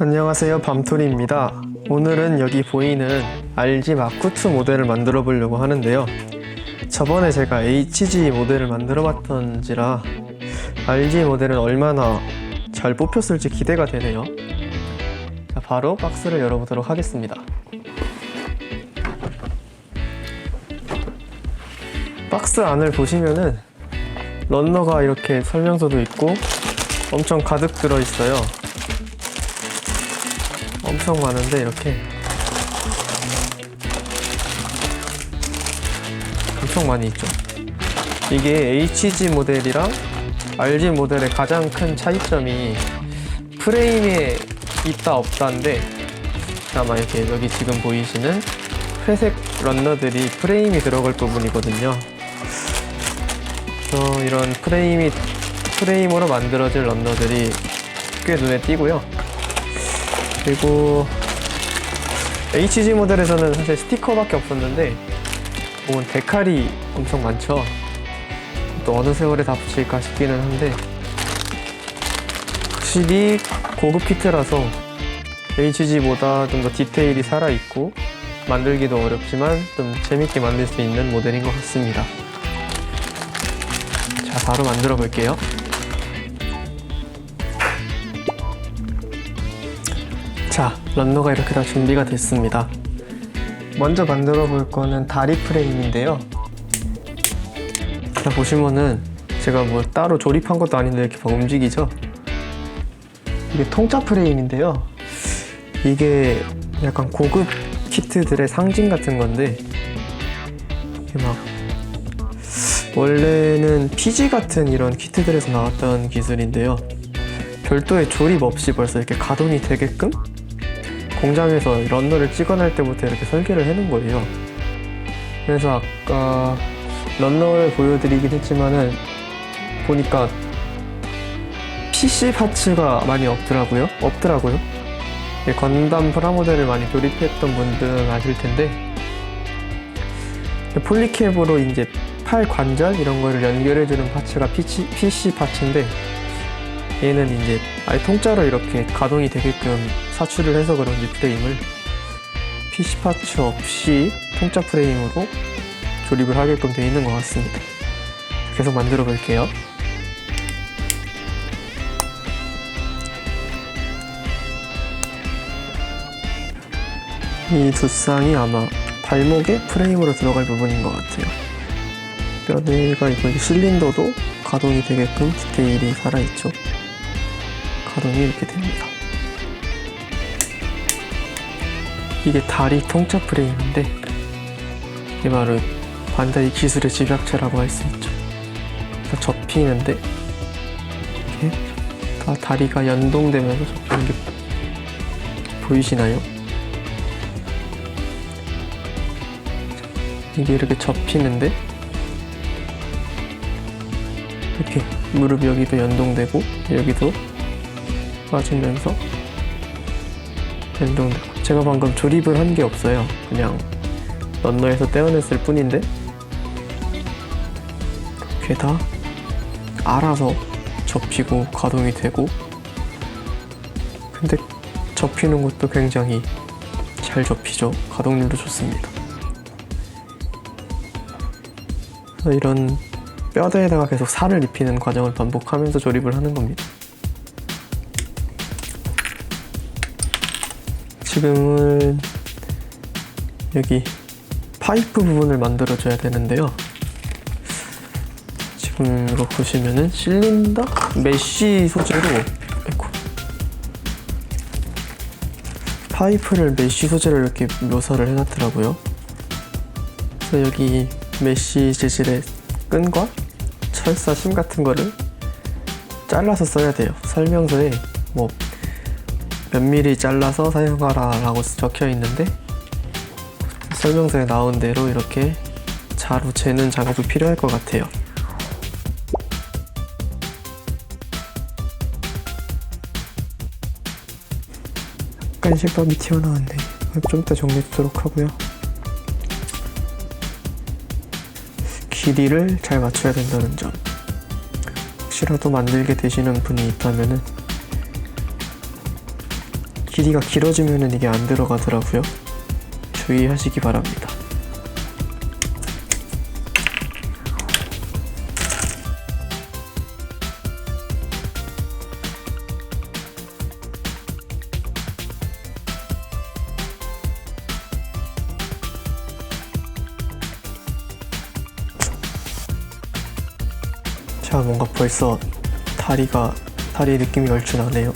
안녕하세요, 밤토리입니다. 오늘은 여기 보이는 RG 마크2 모델을 만들어 보려고 하는데요. 저번에 제가 HG 모델을 만들어 봤던지라 RG 모델은 얼마나 잘 뽑혔을지 기대가 되네요. 자, 바로 박스를 열어보도록 하겠습니다. 박스 안을 보시면은 런너가 이렇게 설명서도 있고 엄청 가득 들어있어요. 엄청 많은데 이렇게 엄청 많이 있죠. 이게 HG 모델이랑 RG 모델의 가장 큰 차이점이 프레임에 있다 없다인데, 아마 이렇게 여기 지금 보이시는 회색 런너들이 프레임이 들어갈 부분이거든요. 그래서 이런 프레임으로 만들어질 런너들이 꽤 눈에 띄고요. 그리고 HG 모델에서는 사실 스티커밖에 없었는데 보면 데칼이 엄청 많죠. 또 어느 세월에 다 붙일까 싶기는 한데, 확실히 고급 키트라서 HG보다 좀 더 디테일이 살아있고 만들기도 어렵지만 좀 재밌게 만들 수 있는 모델인 것 같습니다. 자, 바로 만들어 볼게요. 자, 런너가 이렇게 다 준비가 됐습니다. 먼저 만들어 볼 거는 다리 프레임인데요. 자, 보시면은 제가 뭐 따로 조립한 것도 아닌데 이렇게 막 움직이죠? 이게 통짜 프레임인데요. 이게 약간 고급 키트들의 상징 같은 건데, 이게 막 원래는 PG 같은 이런 키트들에서 나왔던 기술인데요. 별도의 조립 없이 벌써 이렇게 가동이 되게끔 공장에서 런너를 찍어낼 때부터 이렇게 설계를 해놓은 거예요. 그래서 아까 런너를 보여드리긴 했지만은 보니까 PC 파츠가 많이 없더라고요. 건담 프라모델을 많이 조립했던 분들은 아실 텐데, 폴리캡으로 이제 팔 관절 이런 거를 연결해주는 파츠가 PC 파츠인데, 얘는 이제 아예 통짜로 이렇게 가동이 되게끔 사출을 해서 그런지 프레임을 PC 파츠 없이 통짜 프레임으로 조립을 하게끔 되어 있는 것 같습니다. 계속 만들어 볼게요. 이 두 쌍이 아마 발목에 프레임으로 들어갈 부분인 것 같아요. 뼈대가 있고 실린더도 가동이 되게끔 디테일이 살아있죠. 가동이 이렇게 됩니다. 이게 다리 통짜 프레임인데, 이게 바로 반다이 기술의 집약체라고 할 수 있죠. 그래서 접히는데 이렇게 다 다리가 연동되면서 접히는 게 보이시나요? 이게 이렇게 접히는데 이렇게 무릎 여기도 연동되고 여기도 빠지면서 연동되고, 제가 방금 조립을 한 게 없어요. 그냥 런너에서 떼어냈을 뿐인데 이렇게 다 알아서 접히고 가동이 되고, 근데 접히는 것도 굉장히 잘 접히죠. 가동률도 좋습니다. 이런 뼈대에다가 계속 살을 입히는 과정을 반복하면서 조립을 하는 겁니다. 지금은 여기 파이프 부분을 만들어줘야 되는데요. 지금 이거 보시면은 실린더 메쉬 소재로 파이프를 메쉬 소재로 이렇게 묘사를 해놨더라고요. 그래서 여기 메쉬 재질의 끈과 철사 심 같은 거를 잘라서 써야 돼요. 설명서에 뭐 몇 미리 잘라서 사용하라 라고 적혀 있는데, 설명서에 나온 대로 이렇게 자루 재는 작업이 필요할 것 같아요. 약간 실밥이 튀어나왔네. 좀 이따 정리하도록 하고요. 길이를 잘 맞춰야 된다는 점, 혹시라도 만들게 되시는 분이 있다면은 길이가 길어지면은 이게 안 들어가더라고요. 주의하시기 바랍니다. 자, 뭔가 벌써 다리 느낌이 얼추 나네요.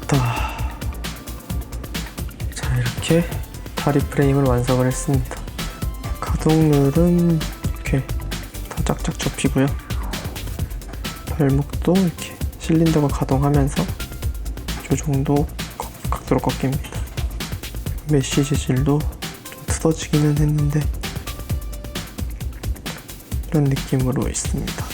됐다. 자, 이렇게 다리 프레임을 완성을 했습니다. 가동률은 이렇게 더 짝짝 접히고요. 발목도 이렇게 실린더가 가동하면서 이 정도 각도로 꺾입니다. 메쉬 재질도 좀 뜯어지기는 했는데 이런 느낌으로 있습니다.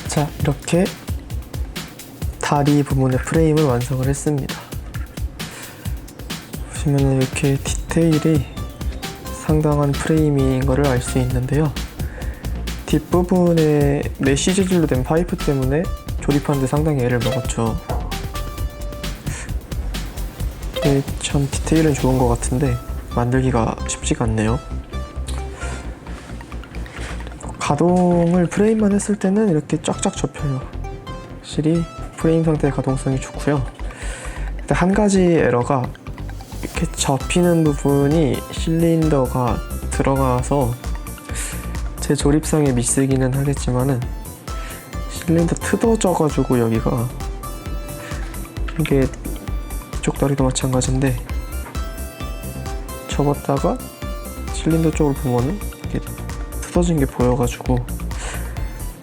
자, 이렇게 다리 부분의 프레임을 완성을 했습니다. 보시면 이렇게 디테일이 상당한 프레임인 것을 알 수 있는데요. 뒷부분에 메쉬 재질로 된 파이프 때문에 조립하는데 상당히 애를 먹었죠. 참 디테일은 좋은 것 같은데 만들기가 쉽지가 않네요. 가동을 프레임만 했을 때는 이렇게 쫙쫙 접혀요. 확실히 프레임 상태의 가동성이 좋고요. 근데 한 가지 에러가 이렇게 접히는 부분이 실린더가 들어가서 제 조립상의 미스기는 하겠지만은 실린더 뜯어져가지고 여기가 이게 이쪽 다리도 마찬가지인데 접었다가 실린더 쪽을 보면은 이게 뜯어진 게 보여가지고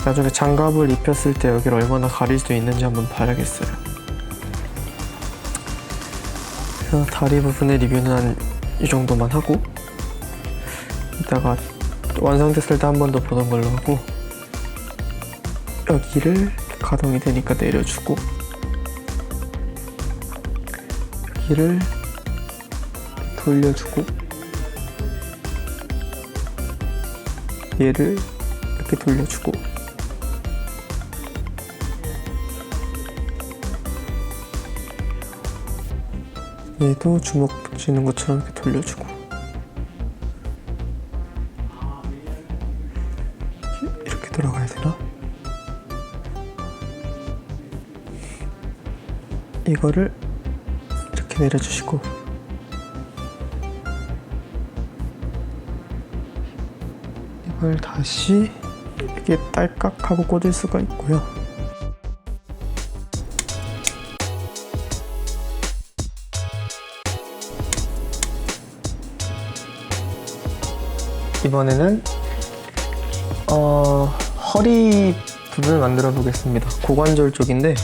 나중에 장갑을 입혔을 때 여기를 얼마나 가릴 수 있는지 한번 봐야겠어요. 그래서 다리 부분의 리뷰는 한 이 정도만 하고 이따가 완성됐을 때 한 번 더 보는 걸로 하고 여기를 가동이 되니까 내려주고 여기를 돌려주고 얘를 이렇게 돌려주고 얘도 주먹 붙이는 것처럼 이렇게 돌려주고 이렇게 돌아가야 되나? 이거를 이렇게 내려주시고 이걸 다시 이렇게 딸깍하고 꽂을 수가 있고요. 이번에는 허리 부분을 만들어 보겠습니다. 고관절 쪽인데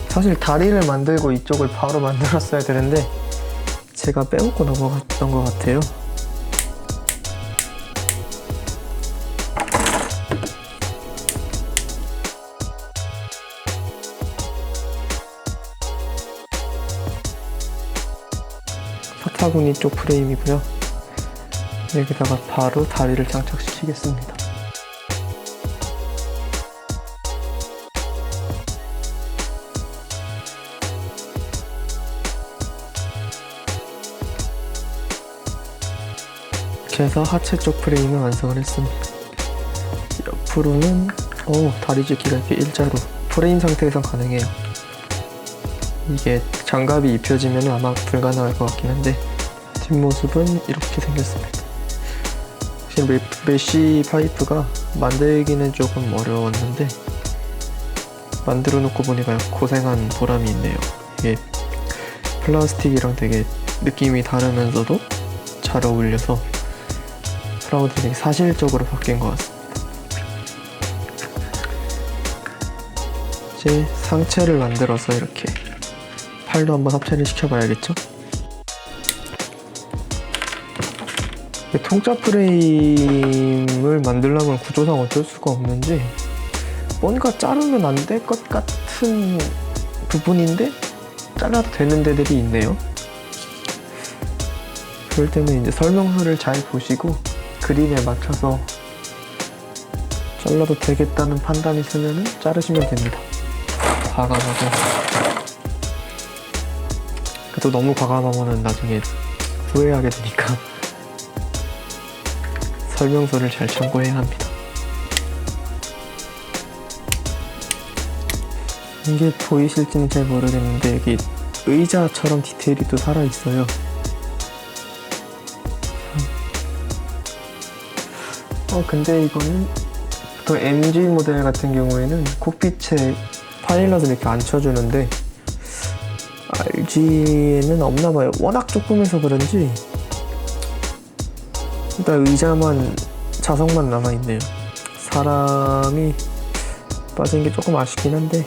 사실 다리를 만들고 이쪽을 바로 만들었어야 되는데 제가 빼먹고 넘어갔던 것 같아요. 사타구니 쪽 프레임이고요. 여기다가 바로 다리를 장착시키겠습니다. 이렇게 해서 하체 쪽 프레임을 완성을 했습니다. 옆으로는 다리 찢기가 이렇게 일자로 프레임 상태에서 가능해요. 이게 장갑이 입혀지면 아마 불가능할 것 같긴 한데 뒷모습은 이렇게 생겼습니다. 사실 메쉬 파이프가 만들기는 조금 어려웠는데 만들어 놓고 보니까 고생한 보람이 있네요. 이게 플라스틱이랑 되게 느낌이 다르면서도 잘 어울려서 프라모델이 되게 사실적으로 바뀐 것 같습니다. 이제 상체를 만들어서 이렇게 팔도 한번 합체를 시켜봐야겠죠? 통짜 프레임을 만들려면 구조상 어쩔 수가 없는지 뭔가 자르면 안 될 것 같은 부분인데 잘라도 되는 데들이 있네요. 그럴 때는 이제 설명서를 잘 보시고 그림에 맞춰서 잘라도 되겠다는 판단이 있으면 자르시면 됩니다. 과감하게. 또 너무 과감하면 나중에 후회하게 되니까 설명서를 잘 참고해야 합니다. 이게 보이실지는 잘 모르겠는데 여기 의자처럼 디테일이 또 살아있어요. 근데 이거는 보통 MG 모델 같은 경우에는 콕핏에 파일럿을 이렇게 안 쳐주는데 RG에는 없나봐요. 워낙 조금해서 그런지 일단 의자만 자석만 남아있네요. 사람이 빠진 게 조금 아쉽긴 한데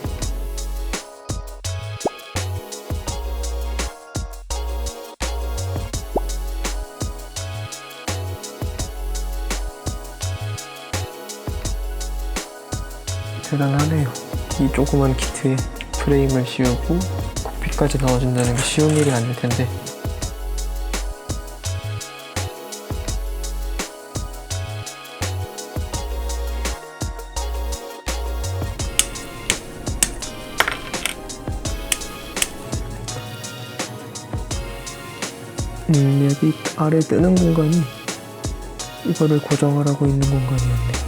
대단하네요. 이 조그만 키트에 프레임을 씌우고 콕핏까지 넣어준다는 게 쉬운 일이 아닐 텐데 여기 아래 뜨는 공간이 이거를 고정하라고 있는 공간이었네요.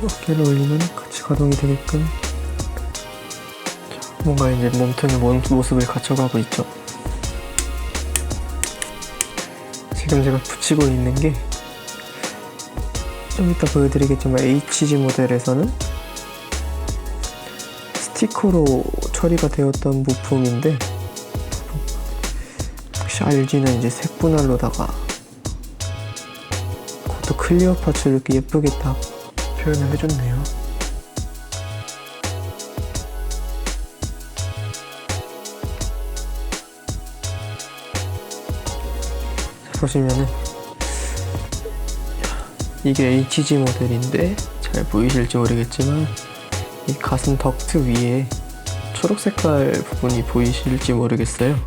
어깨를 올리면 같이 가동이 되게끔 뭔가 이제 몸통의 모습을 갖춰가고 있죠. 지금 제가 붙이고 있는 게 좀 이따 보여드리겠지만 HG 모델에서는 스티커로 처리가 되었던 부품인데 역시 RG는 이제 색분할로다가 그것도 클리어 파츠를 이렇게 예쁘게 딱 표현을 해줬네요. 자, 보시면은 이게 HG 모델인데 잘 보이실지 모르겠지만 이 가슴 덕트 위에 초록 색깔 부분이 보이실지 모르겠어요.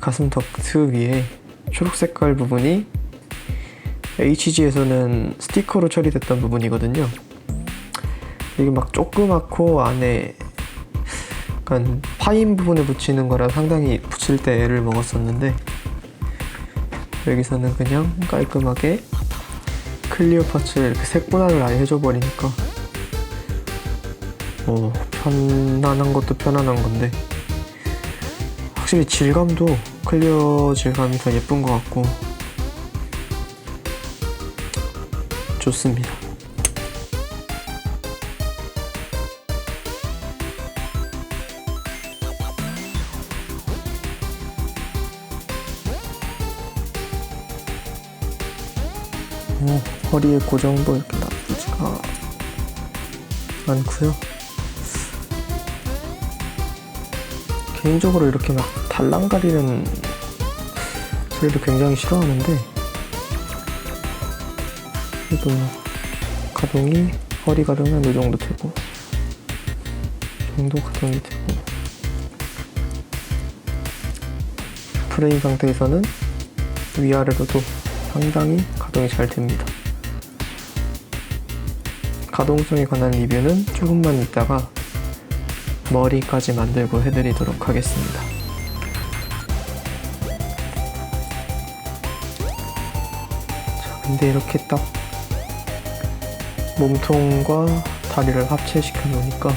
가슴 덕트 위에 초록 색깔 부분이 HG에서는 스티커로 처리됐던 부분이거든요. 이게 막 조그맣고 안에 약간 파인 부분을 붙이는 거라 상당히 붙일 때 애를 먹었었는데 여기서는 그냥 깔끔하게 클리어 파츠를 이렇게 색분할을 아예 해줘버리니까 편안한 것도 편안한 건데 확실히 질감도 클리어 질감이 더 예쁜 것 같고 좋습니다. 허리의 고정도 이렇게 나쁘지가 않고요. 개인적으로 이렇게 막 달랑거리는 소리를 굉장히 싫어하는데 그래도 가동이 허리 가동이 한 이 정도 되고 이 정도 가동이 되고 프레임 상태에서는 위아래로도 상당히 가동이 잘 됩니다. 가동성에 관한 리뷰는 조금만 있다가 머리까지 만들고 해드리도록 하겠습니다. 자, 근데 이렇게 딱 몸통과 다리를 합체시켜 놓으니까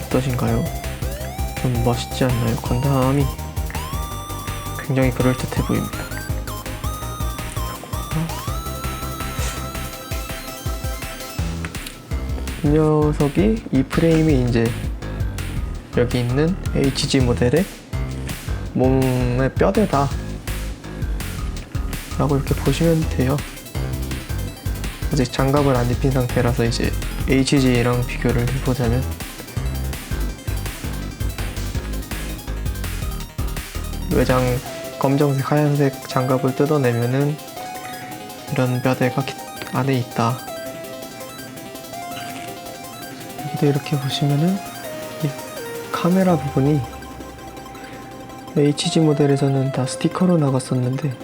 어떠신가요? 좀 멋있지 않나요? 건담이 굉장히 그럴듯해 보입니다. 이 녀석이, 이 프레임이 이제 여기 있는 HG 모델의 몸의 뼈대다 라고 이렇게 보시면 돼요. 아직 장갑을 안 입힌 상태라서 이제 HG랑 비교를 해보자면, 외장 검정색, 하얀색 장갑을 뜯어내면은 이런 뼈대가 안에 있다. 여기도 이렇게 보시면은 이 카메라 부분이 HG 모델에서는 다 스티커로 나갔었는데,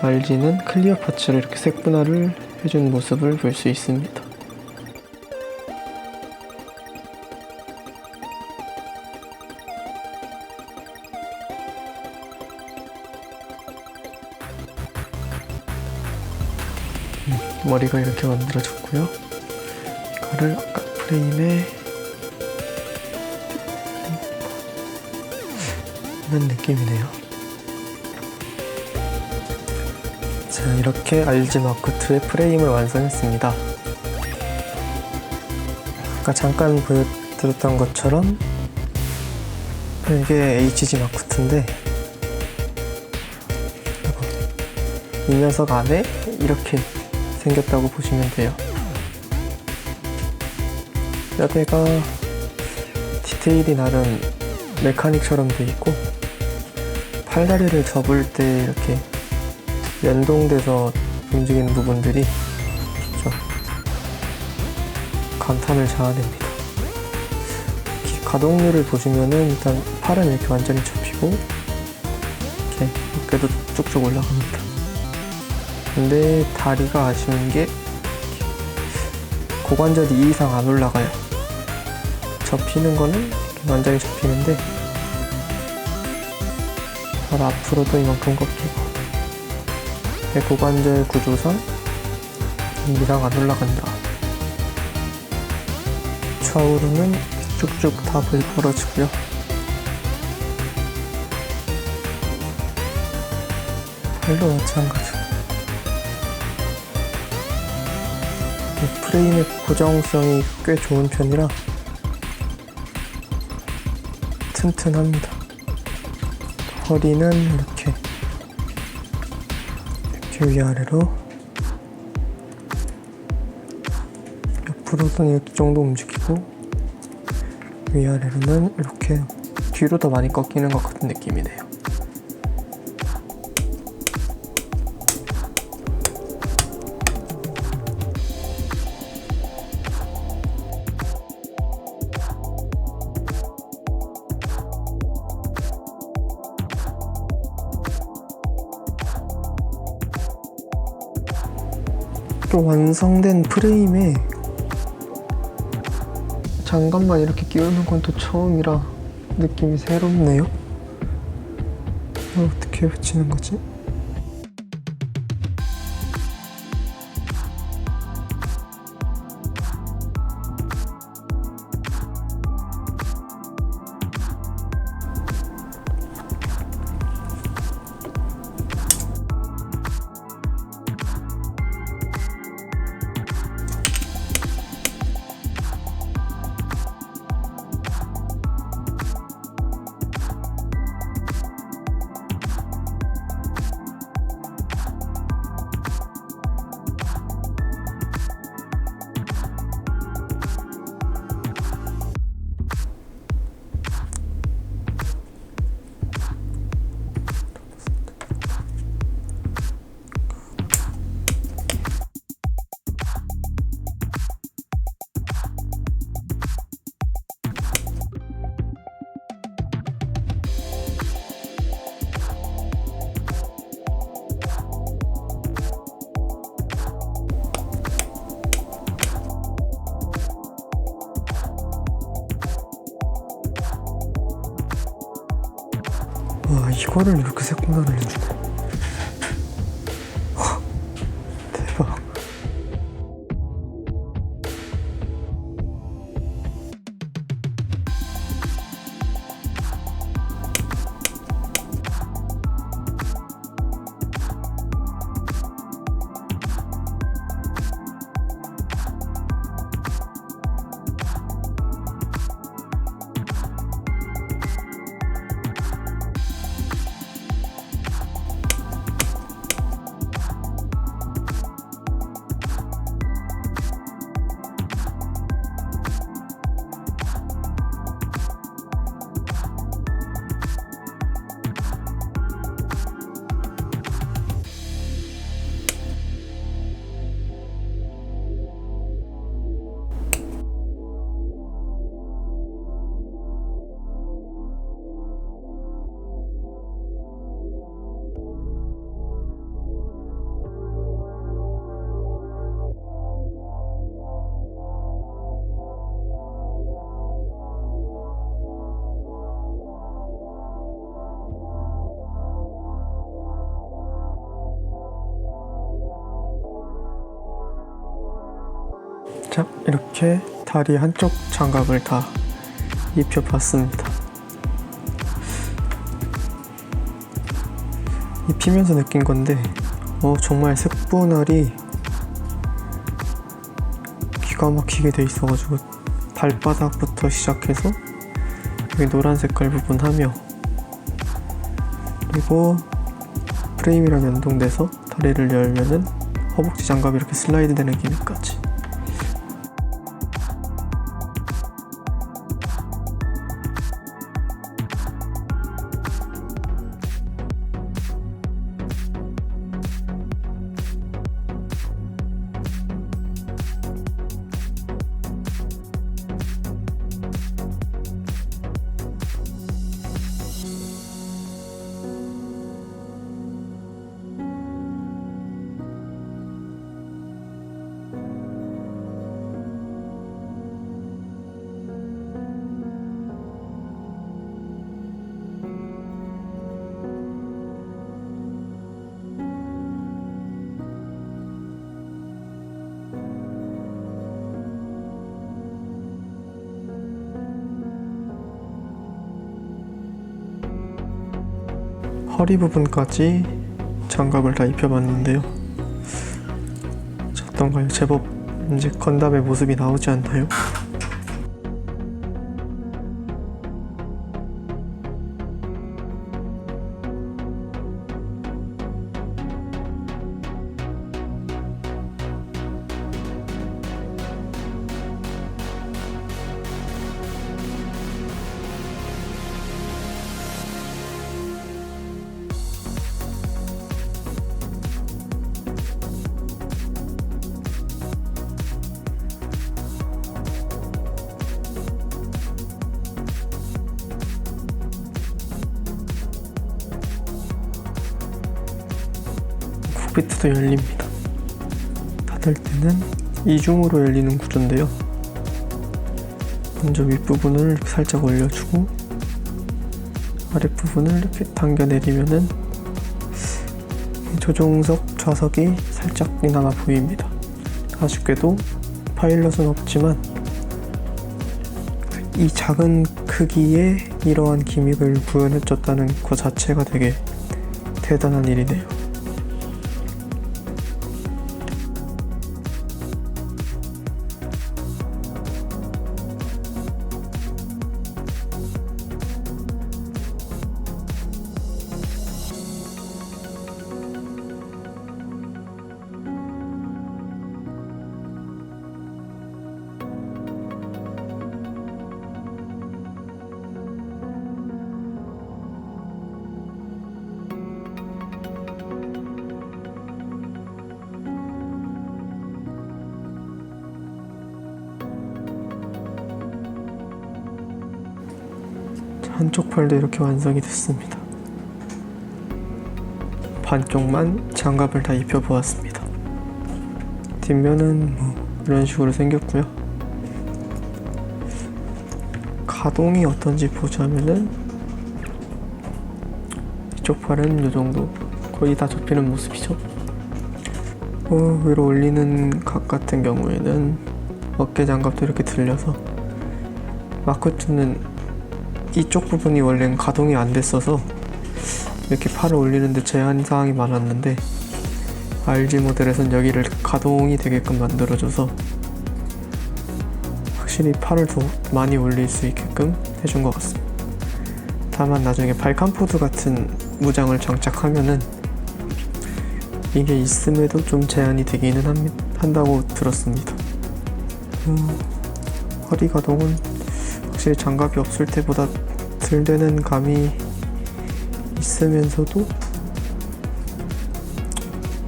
RG는 클리어 파츠를 이렇게 색분할을 해준 모습을 볼 수 있습니다. 머리가 이렇게 만들어졌고요. 이거를 아까 프레임에 이런 느낌이네요. 자, 이렇게 RG 마크2의 프레임을 완성했습니다. 아까 잠깐 보여드렸던 것처럼 이게 HG 마크2인데, 이 녀석 안에 이렇게 생겼다고 보시면 돼요. 뼈대가 디테일이 나름 메카닉처럼 돼 있고, 팔다리를 접을 때 이렇게 연동돼서 움직이는 부분들이 좀 감탄을 자아냅니다. 가동률을 보시면은 일단 팔은 이렇게 완전히 접히고 이렇게 어깨도 쭉쭉 올라갑니다. 근데 다리가 아쉬운 게 고관절이 2 이상 안 올라가요. 접히는 거는 완전히 접히는데 발 앞으로도 이만큼 꺾이고, 내 고관절 구조상 2 이상 안 올라간다. 좌우로는 쭉쭉 다 벌어지고요. 발도 마찬가지고. 프레임의 고정성이 꽤 좋은 편이라 튼튼합니다. 허리는 이렇게 위아래로, 옆으로는 이 정도 움직이고, 위아래로는 이렇게 뒤로 더 많이 꺾이는 것 같은 느낌이네요. 또 완성된 프레임에 장갑만 이렇게 끼우는 건 또 처음이라 느낌이 새롭네요. 어떻게 붙이는 거지? 와, 이거를 이렇게 색분할을 해주네. 대박. 자, 이렇게 다리 한쪽 장갑을 다 입혀봤습니다. 입히면서 느낀 건데 정말 색분할이 기가 막히게 돼 있어가지고 발바닥부터 시작해서 여기 노란 색깔 부분 하며, 그리고 프레임이랑 연동돼서 다리를 열면은 허벅지 장갑이 이렇게 슬라이드 되는 기능까지. 허리 부분까지 장갑을 다 입혀봤는데요. 어떤가요? 제법 이제 건담의 모습이 나오지 않나요? 쿡비트도 열립니다. 닫을 때는 이중으로 열리는 구조인데요. 먼저 윗부분을 이렇게 살짝 올려주고 아랫부분을 이렇게 당겨내리면은 조종석 좌석이 살짝이나마 보입니다. 아쉽게도 파일럿은 없지만 이 작은 크기에 이러한 기믹을 구현해줬다는 것 자체가 되게 대단한 일이네요. 한쪽 팔도 이렇게 완성이 됐습니다. 반쪽만 장갑을 다 입혀보았습니다. 뒷면은 이런 식으로 생겼고요. 가동이 어떤지 보자면은 이쪽 팔은 이 정도 거의 다 접히는 모습이죠. 위로 올리는 각 같은 경우에는 어깨 장갑도 이렇게 들려서 마크2는 이쪽 부분이 원래는 가동이 안 됐어서 이렇게 팔을 올리는데 제한사항이 많았는데 RG 모델에선 여기를 가동이 되게끔 만들어줘서 확실히 팔을 더 많이 올릴 수 있게끔 해준 것 같습니다. 다만 나중에 발칸포드 같은 무장을 장착하면은 이게 있음에도 좀 제한이 되기는 한다고 들었습니다. 허리 가동은 확실히 장갑이 없을 때보다 덜 되는 감이 있으면서도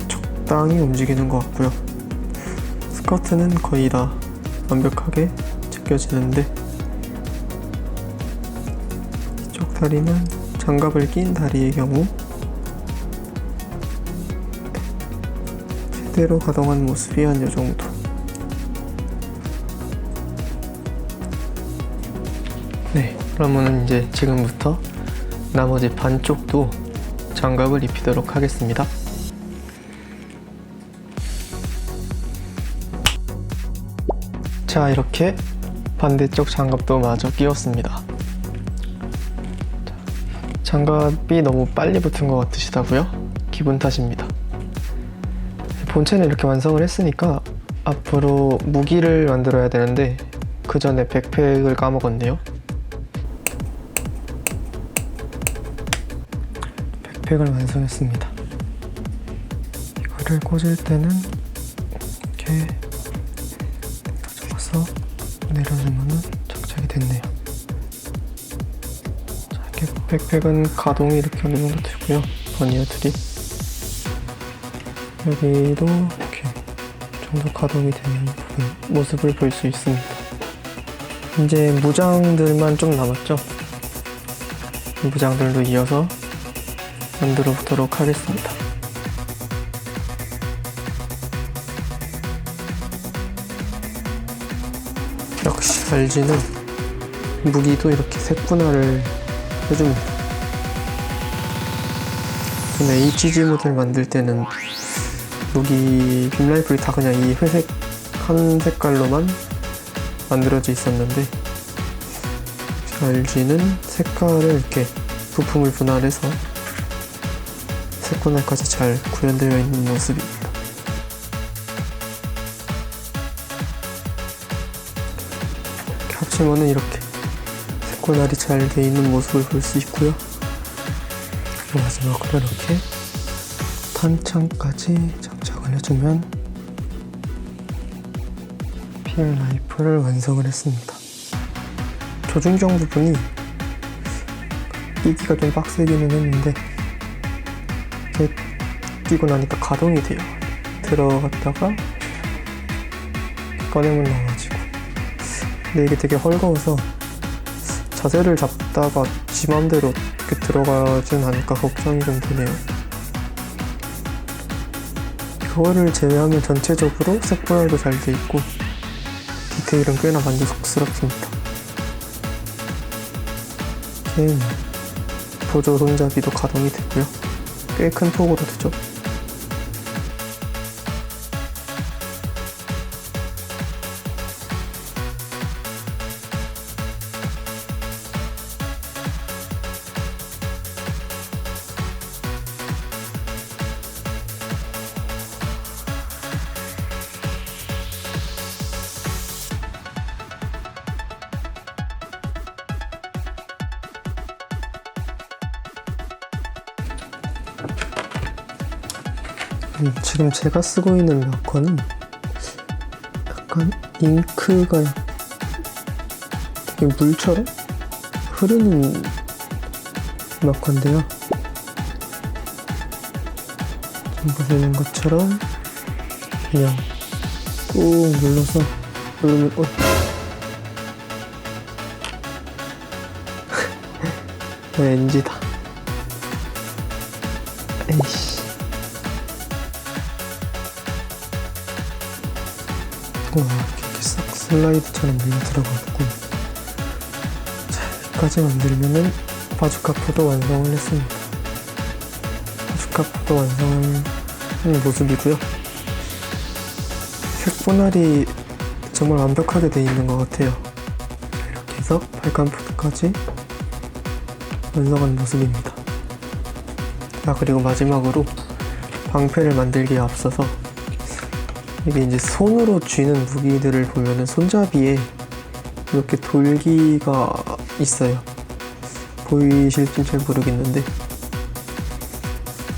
적당히 움직이는 것 같고요. 스커트는 거의 다 완벽하게 제껴지는데 이쪽 다리는 장갑을 낀 다리의 경우 제대로 가동한 모습이 한 이 정도. 네, 그러면 이제 지금부터 나머지 반쪽도 장갑을 입히도록 하겠습니다. 자, 이렇게 반대쪽 장갑도 마저 끼웠습니다. 장갑이 너무 빨리 붙은 것 같으시다고요? 기분 탓입니다. 본체는 이렇게 완성을 했으니까 앞으로 무기를 만들어야 되는데 그 전에 백팩을 까먹었네요. 백팩을 완성했습니다. 이거를 꽂을 때는 이렇게 접어서 내려주면 장착이 됐네요. 자, 이렇게 백팩은 가동이 이렇게 어느 정도 되고요. 버니어들이 여기도 이렇게 정도 가동이 되는 부분 모습을 볼 수 있습니다. 이제 무장들만 좀 남았죠. 무장들도 이어서 만들어 보도록 하겠습니다. 역시 LG는 무기도 이렇게 색분할을 해줍니다. 저는 HG 모델 만들 때는 무기 빔라이플이 다 그냥 이 회색 한 색깔로만 만들어져 있었는데 LG는 색깔을 이렇게 부품을 분할해서 색분할까지 잘 구현되어 있는 모습입니다. 이렇게 합치면은 이렇게 색분할이 잘 되어 있는 모습을 볼 수 있고요. 그리고 마지막으로 이렇게 탄창까지 장착을 해주면 빔 라이플을 완성을 했습니다. 조준경 부분이 끼기가 좀 빡세기는 했는데 이렇게 끼고 나니까 가동이 돼요. 들어갔다가 꺼내면 나와지고. 근데 이게 되게 헐거워서 자세를 잡다가 지 맘대로 이렇게 들어가진 않을까 걱정이 좀 되네요. 그거를 제외하면 전체적으로 색분할도 잘 돼 있고 디테일은 꽤나 만족스럽습니다. 이렇게 보조 손잡이도 가동이 되고요. 꽤 큰 폭으로 되죠. 지금 제가 쓰고 있는 마커는 약간 잉크가 되게 물처럼 흐르는 마커인데요. 지금 보시는 것처럼 그냥 꾹 눌러서 누르면 왠지다. 에이씨. 이렇게 싹 슬라이드처럼 밀려 들어가고, 자, 여기까지 만들면은 바주카포도 완성을 했습니다. 바주카포도 완성을 한 모습이고요. 색분할이 정말 완벽하게 되어 있는 것 같아요. 이렇게 해서 발칸포트까지 완성한 모습입니다. 그리고 마지막으로 방패를 만들기에 앞서서 이게 이제 손으로 쥐는 무기들을 보면은 손잡이에 이렇게 돌기가 있어요. 보이실진 잘 모르겠는데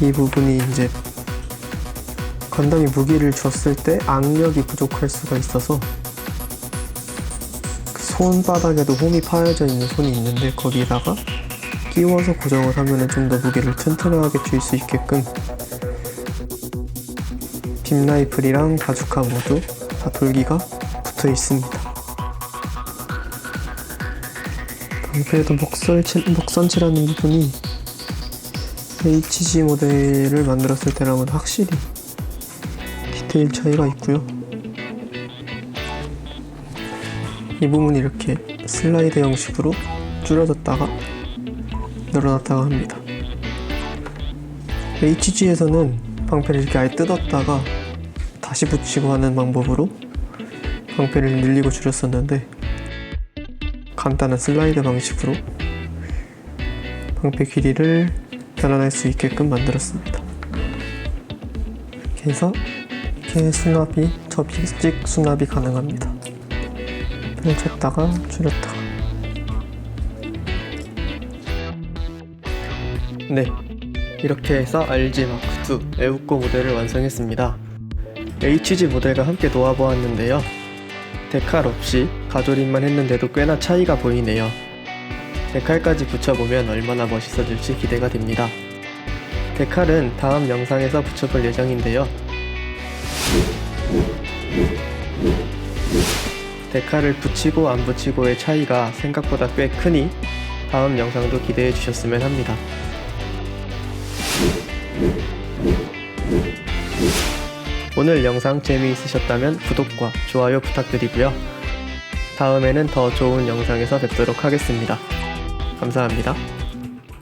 이 부분이 이제 건담이 무기를 줬을 때 악력이 부족할 수가 있어서 그 손바닥에도 홈이 파여져 있는 손이 있는데 거기에다가 끼워서 고정을 하면은 좀 더 무기를 튼튼하게 쥘 수 있게끔 빔라이플이랑 바주카 모두 다 돌기가 붙어 있습니다. 방패에도 먹선칠하는 부분이 HG 모델을 만들었을 때랑은 확실히 디테일 차이가 있고요. 이 부분이 이렇게 슬라이드 형식으로 줄어졌다가 늘어났다가 합니다. HG에서는 방패를 이렇게 아예 뜯었다가 다시 붙이고 하는 방법으로 방패를 늘리고 줄였었는데 간단한 슬라이드 방식으로 방패 길이를 변환할 수 있게끔 만들었습니다. 이렇게 해서 이렇게 수납이, 접이식 수납이 가능합니다. 펼쳤다가 줄였다가. 네, 이렇게 해서 RG 마크2 에우코 모델을 완성했습니다. HG 모델과 함께 놓아보았는데요. 데칼 없이 가조림만 했는데도 꽤나 차이가 보이네요. 데칼까지 붙여보면 얼마나 멋있어질지 기대가 됩니다. 데칼은 다음 영상에서 붙여볼 예정인데요. 데칼을 붙이고 안 붙이고의 차이가 생각보다 꽤 크니 다음 영상도 기대해 주셨으면 합니다. 오늘 영상 재미있으셨다면 구독과 좋아요 부탁드리고요. 다음에는 더 좋은 영상에서 뵙도록 하겠습니다. 감사합니다.